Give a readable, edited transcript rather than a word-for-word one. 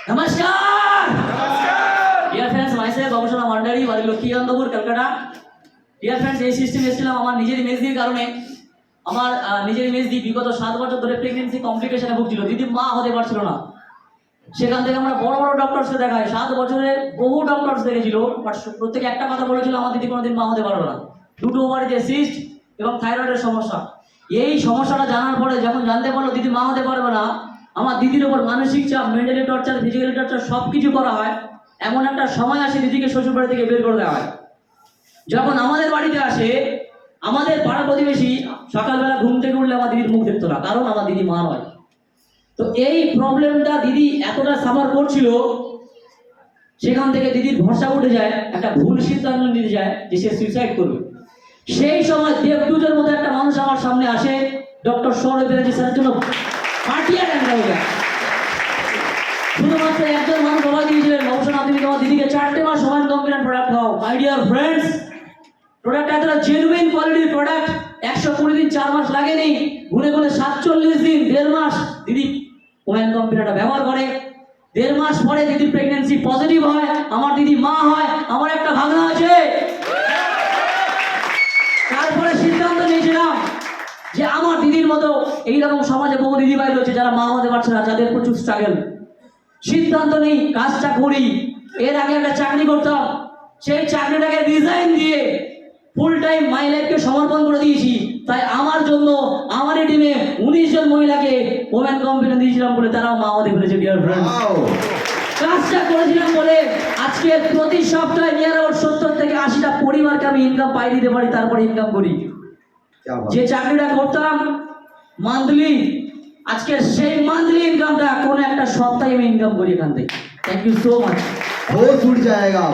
नमस्कार dear friends myself গবেষণা মান্ডারি বাড়ি লক্ষ্মীকান্তপুর কলকাতা। ডিয়ার ফ্রেন্ডস, এই সিস্টেম এসেছিলাম আমার নিজের ইমেজ দিয়ে কারণে। আমার নিজের ইমেজ দিয়ে বিগত 7 বছর ধরে প্রেগন্যান্সি কমপ্লিকেশনে ভুগছিল, দিদি মা হতে পারছিল না। সেখান থেকে আমরা বড় বড় ডক্টরসকে দেখাই, 7 বছরে বহু ডক্টরস দেখেছিল, বাট প্রত্যেকে একটা কথা বলেছিল, আমার দিদি কোনোদিন মা হতে পারবে না। দুটো ওভারিতে সিস্ট এবং থাইরয়েডের সমস্যা। এই সমস্যাটা জানার পরে যখন জানতে পারলো দিদি মা হতে পারবে না, আমার দিদির উপর মানসিক চাপ, মেন্টালি টর্চার, ফিজিক্যালি টর্চার সব কিছু করা হয়। এমন একটা সময় আসে দিদিকে শ্বশুর বাড়ি থেকে বের করে দেওয়া হয়। যখন আমাদের বাড়িতে আসে, আমাদের পাড়া প্রতিবেশী সকালবেলা ঘুম থেকে উঠলে আমার দিদির মুখ দেখতো না, কারণ আমার দিদি মা নয়। তো এই প্রবলেমটা দিদি এতটা সাফার করছিল, সেখান থেকে দিদির ভরসা উঠে যায়, একটা ভুল সিদ্ধান্ত নিতে যায় যে সে সুইসাইড করবে। সেই সময় দেবদূতের মতো একটা মানুষ আমার সামনে আসে, ডক্টর সৌরভ ব্যানার্জি স্যারের জন্য পাঠিয়ে দেন। শুধুমাত্র একজন মানুষ বলা দিয়েছিলেন, গবেষণা তুমি তোমার দিদিকে 4টে মাস সময় কম্বিনেন্ট প্রোডাক্ট খাও। মাই ডিয়ার ফ্রেন্ডস, প্রোডাক্ট এতটা জেনুইন কোয়ালিটির প্রোডাক্ট, 120 দিন 4 মাস লাগেনি, ঘুরে ঘুরে 47 দিন 1.5 মাস দিদি ওম্যান কম্বিনেন্টটা ব্যবহার করে। 1.5 মাস পরে দিদি প্রেগন্যান্সি পজিটিভ হয়, আমার দিদি মা হয়। আমার একটা ভাগনা আছে। তারপরে সিদ্ধান্ত নিয়েছিলাম যে আমার দিদির মতো এইরকম সমাজে বহু দিদিভাই রয়েছে যারা মা হতে পারছে না, যাদের প্রচুর স্ট্রাগল। সিদ্ধান্ত নেই কাজটা করি। এর আগে একটা চাকরি করতাম, সেই চাকরিটাকে রিজাইন দিয়ে ফুল টাইম মাই লাইফকে সমর্পণ করে দিয়েছি। তাই আমার জন্য আমার এই টিমে 19 জন মহিলাকে ওমেন কম্পিটিশন দিয়েছিলাম বলে তারাও মা হতে পেরেছে। ডিয়ার ফ্রেন্ড, কাজটা করেছিলাম বলে আজকে প্রতি সপ্তাহে নিয়ার আবাউট 70 থেকে 80টা পরিবারকে আমি ইনকাম পাই দিতে পারি, তারপরে ইনকাম করি। যে চাকরিটা করতাম মান্থলি, আজকে সেই মান্থলি ইনকামটা কোন একটা সপ্তাহে আমি ইনকাম করি এখান থেকে। Thank you so much. हो छूट जाएगा।